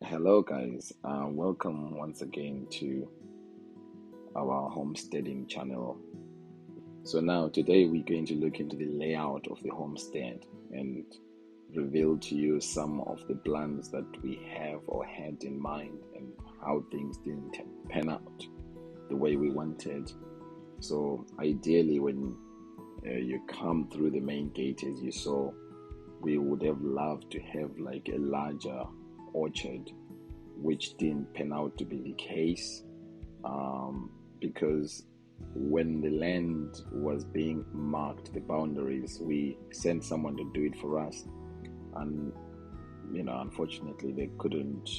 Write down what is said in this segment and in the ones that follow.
Hello, guys. Welcome once again to our homesteading channel. So, now today we're going to look into the layout of the homestead and reveal to you some of the plans that we have or had in mind and how things didn't pan out the way we wanted. So, ideally, when you come through the main gate, as you saw, we would have loved to have like a larger orchard, which didn't pan out to be the case, because when the land was being marked, the boundaries, we sent someone to do it for us, and unfortunately they couldn't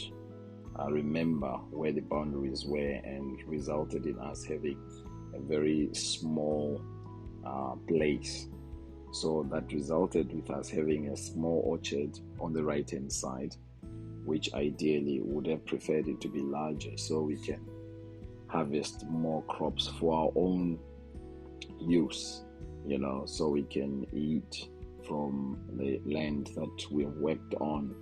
remember where the boundaries were, and resulted in us having a very small place. So that resulted with us having a small orchard on the right hand side, which ideally would have preferred it to be larger so we can harvest more crops for our own use, so we can eat from the land that we've worked on,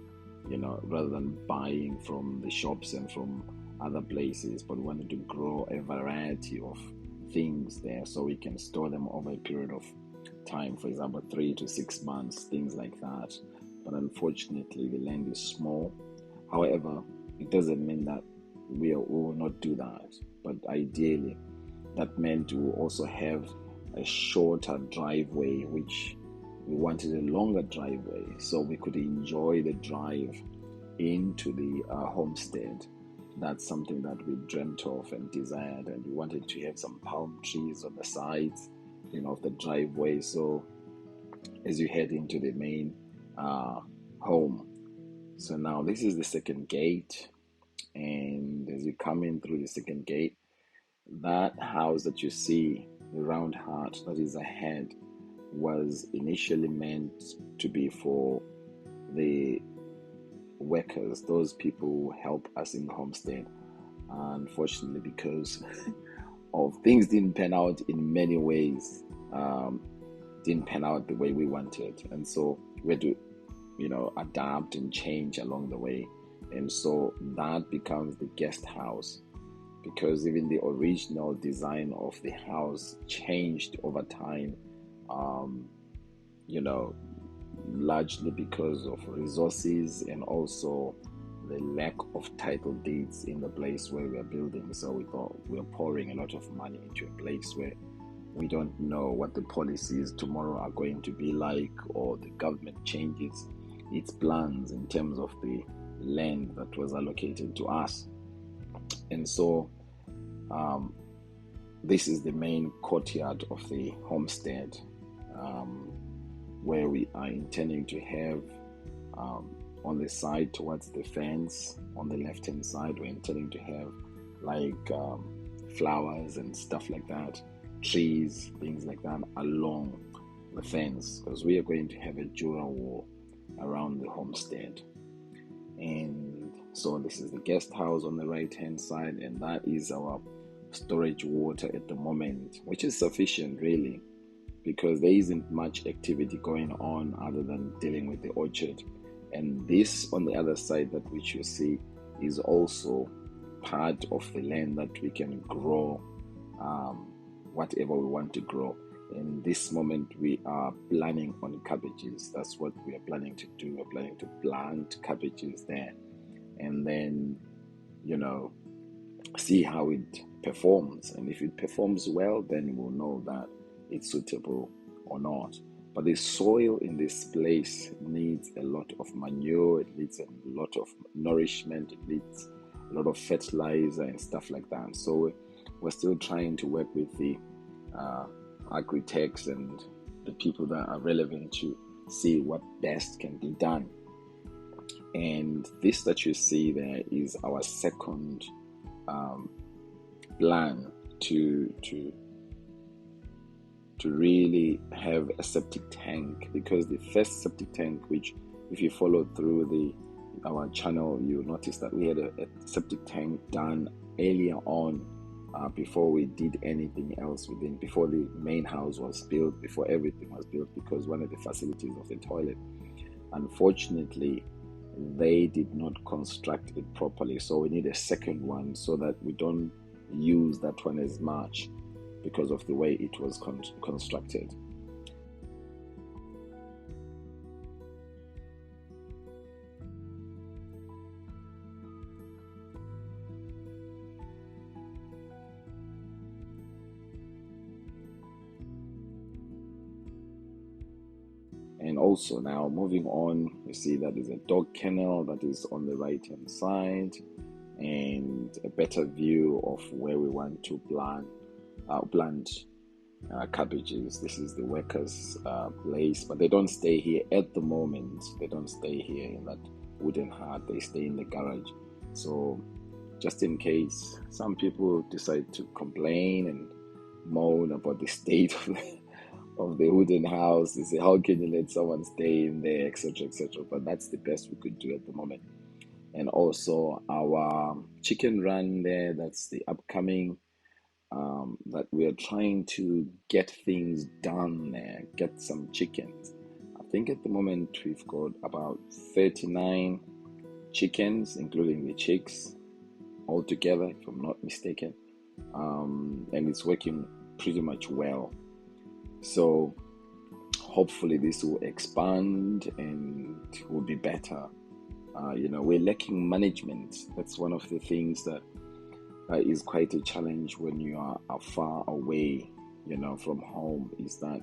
rather than buying from the shops and from other places. But we wanted to grow a variety of things there so we can store them over a period of time, for example 3 to 6 months, things like that. But unfortunately the land is small. However, it doesn't mean that we will not do that, but ideally that meant we will also have a shorter driveway, which we wanted a longer driveway so we could enjoy the drive into the homestead. That's something that we dreamt of and desired, and we wanted to have some palm trees on the sides of the driveway, so as you head into the main home. So now this is the second gate, and as you come in through the second gate, that house that you see, the round hut that is ahead, was initially meant to be for the workers, those people who help us in the homestead. Unfortunately, because of things didn't pan out in many ways, didn't pan out the way we wanted, and so we had to adapt and change along the way. And so that becomes the guest house, because even the original design of the house changed over time, largely because of resources and also the lack of title deeds in the place where we are building. So we thought we are pouring a lot of money into a place where we don't know what the policies tomorrow are going to be like, or the government changes its plans in terms of the land that was allocated to us. And so this is the main courtyard of the homestead, where we are intending to have, on the side towards the fence, on the left hand side, we're intending to have like flowers and stuff like that, trees, things like that along the fence, because we are going to have a Jura wall around the homestead. And so this is the guest house on the right hand side, and that is our storage water at the moment, which is sufficient really, because there isn't much activity going on other than dealing with the orchard. And this on the other side, that which you see, is also part of the land that we can grow whatever we want to grow. In this moment we are planning on cabbages. That's what we are planning to do. We're planning to plant cabbages there, and then see how it performs. And if it performs well, then we'll know that it's suitable or not. But the soil in this place needs a lot of manure, it needs a lot of nourishment, it needs a lot of fertilizer and stuff like that. So we're still trying to work with the architects and the people that are relevant to see what best can be done. And this that you see there is our second plan to really have a septic tank, because the first septic tank, which if you follow through our channel, you'll notice that we had a septic tank done earlier on, before we did anything else before the main house was built, before everything was built, because one of the facilities of the toilet, unfortunately, they did not construct it properly. So we need a second one so that we don't use that one as much because of the way it was constructed. And also now moving on, you see that there's a dog kennel that is on the right hand side, and a better view of where we want to plant cabbages. This is the workers' place, but they don't stay here at the moment. They don't stay here in that wooden hut. They stay in the garage. So just in case some people decide to complain and moan about the state of the wooden house, they say, how can you let someone stay in there, etc., etc. But that's the best we could do at the moment. And also our chicken run there, that's the upcoming, that we are trying to get things done there, get some chickens. I think at the moment we've got about 39 chickens, including the chicks, altogether, if I'm not mistaken. And it's working pretty much well. So hopefully this will expand and will be better. We're lacking management. That's one of the things that is quite a challenge when you are far away, from home, is that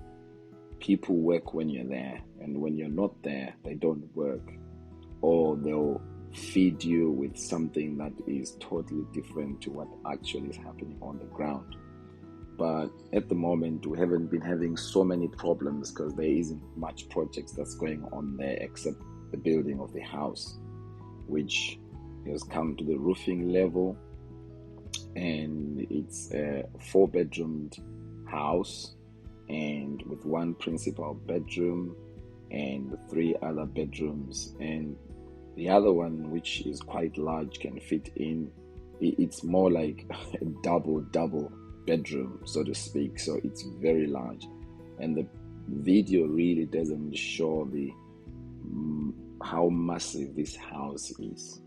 people work when you're there, and when you're not there, they don't work, or they'll feed you with something that is totally different to what actually is happening on the ground. But at the moment, we haven't been having so many problems because there isn't much projects that's going on there except the building of the house, which has come to the roofing level, and it's a 4-bedroomed house, and with one principal bedroom and 3 other bedrooms, and the other one, which is quite large, can fit in. It's more like a double bedroom, so to speak. So it's very large, and the video really doesn't show how massive this house is.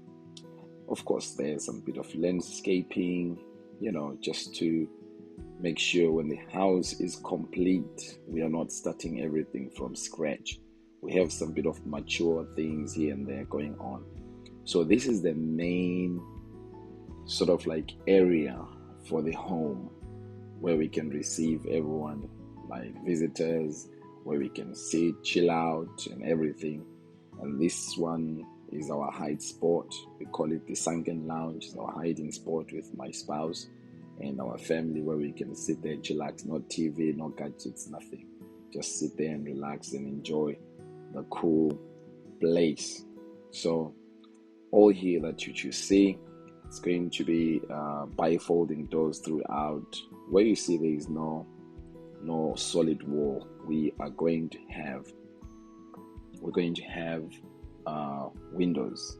Of course, there's some bit of landscaping, just to make sure when the house is complete, we are not starting everything from scratch. We have some bit of mature things here and there going on. So this is the main sort of like area for the home, where we can receive everyone, like visitors, where we can sit, chill out and everything. And this one is our hide spot. We call it the sunken lounge. It's our hiding spot with my spouse and our family, where we can sit there and chillax. No TV, no gadgets, nothing. Just sit there and relax and enjoy the cool place. So all here that you see, it's going to be bifolding doors throughout. Where you see there is no solid wall, we're going to have windows,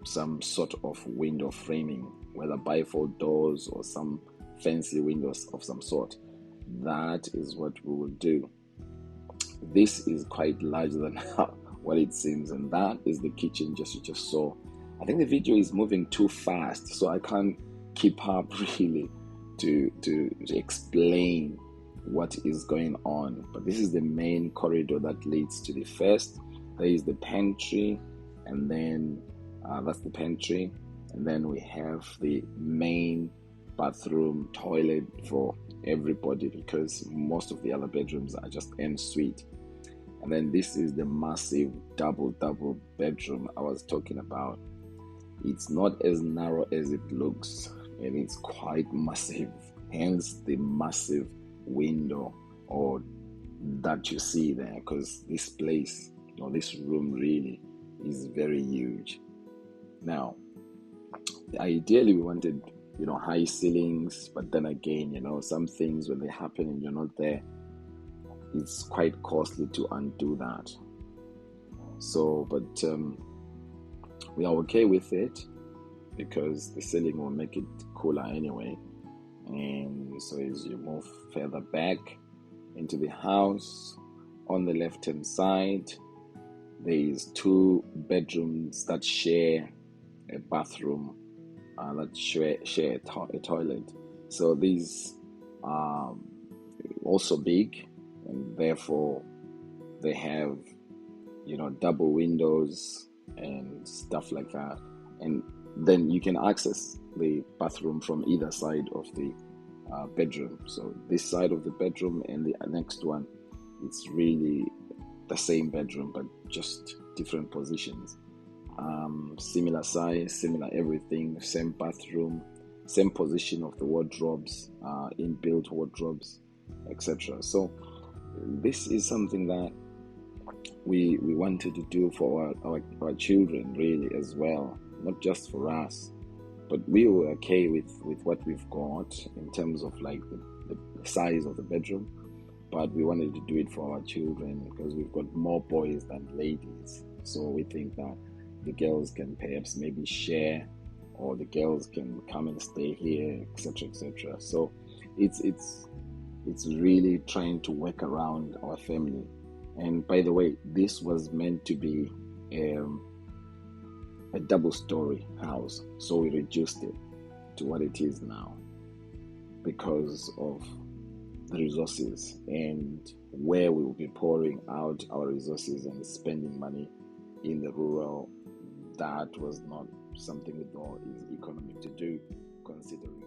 some sort of window framing, whether bifold doors or some fancy windows of some sort. That is what we will do. This is quite larger than what it seems, and that is the kitchen you just saw. I think the video is moving too fast, so I can't keep up really to explain what is going on. But this is the main corridor that leads to the first. There is the pantry, and then that's the pantry, and then we have the main bathroom, toilet for everybody, because most of the other bedrooms are just en suite. And then this is the massive double bedroom I was talking about. It's not as narrow as it looks, and it's quite massive, hence the massive window or that you see there, because this place, this room really is very huge. Now, ideally we wanted high ceilings, but then again, some things, when they happen and you're not there, it's quite costly to undo that. So, but we are okay with it, because the ceiling will make it cooler anyway. And so as you move further back into the house, on the left hand side, There's 2 bedrooms that share a bathroom, that share a toilet. So these are also big, and therefore they have, double windows and stuff like that. And then you can access the bathroom from either side of the bedroom. So this side of the bedroom and the next one, it's really the same bedroom, but just different positions. Similar size, similar everything, same bathroom, same position of the wardrobes, inbuilt wardrobes, etc. So this is something that we wanted to do for our children really as well, not just for us, but we were okay with what we've got in terms of like the size of the bedroom, but we wanted to do it for our children because we've got more boys than ladies. So we think that the girls can perhaps maybe share, or the girls can come and stay here, etc., etc. So it's really trying to work around our family. And by the way, this was meant to be a double-story house, so we reduced it to what it is now because of the resources and where we will be pouring out our resources and spending money in the rural. That was not something we thought is economic to do, considering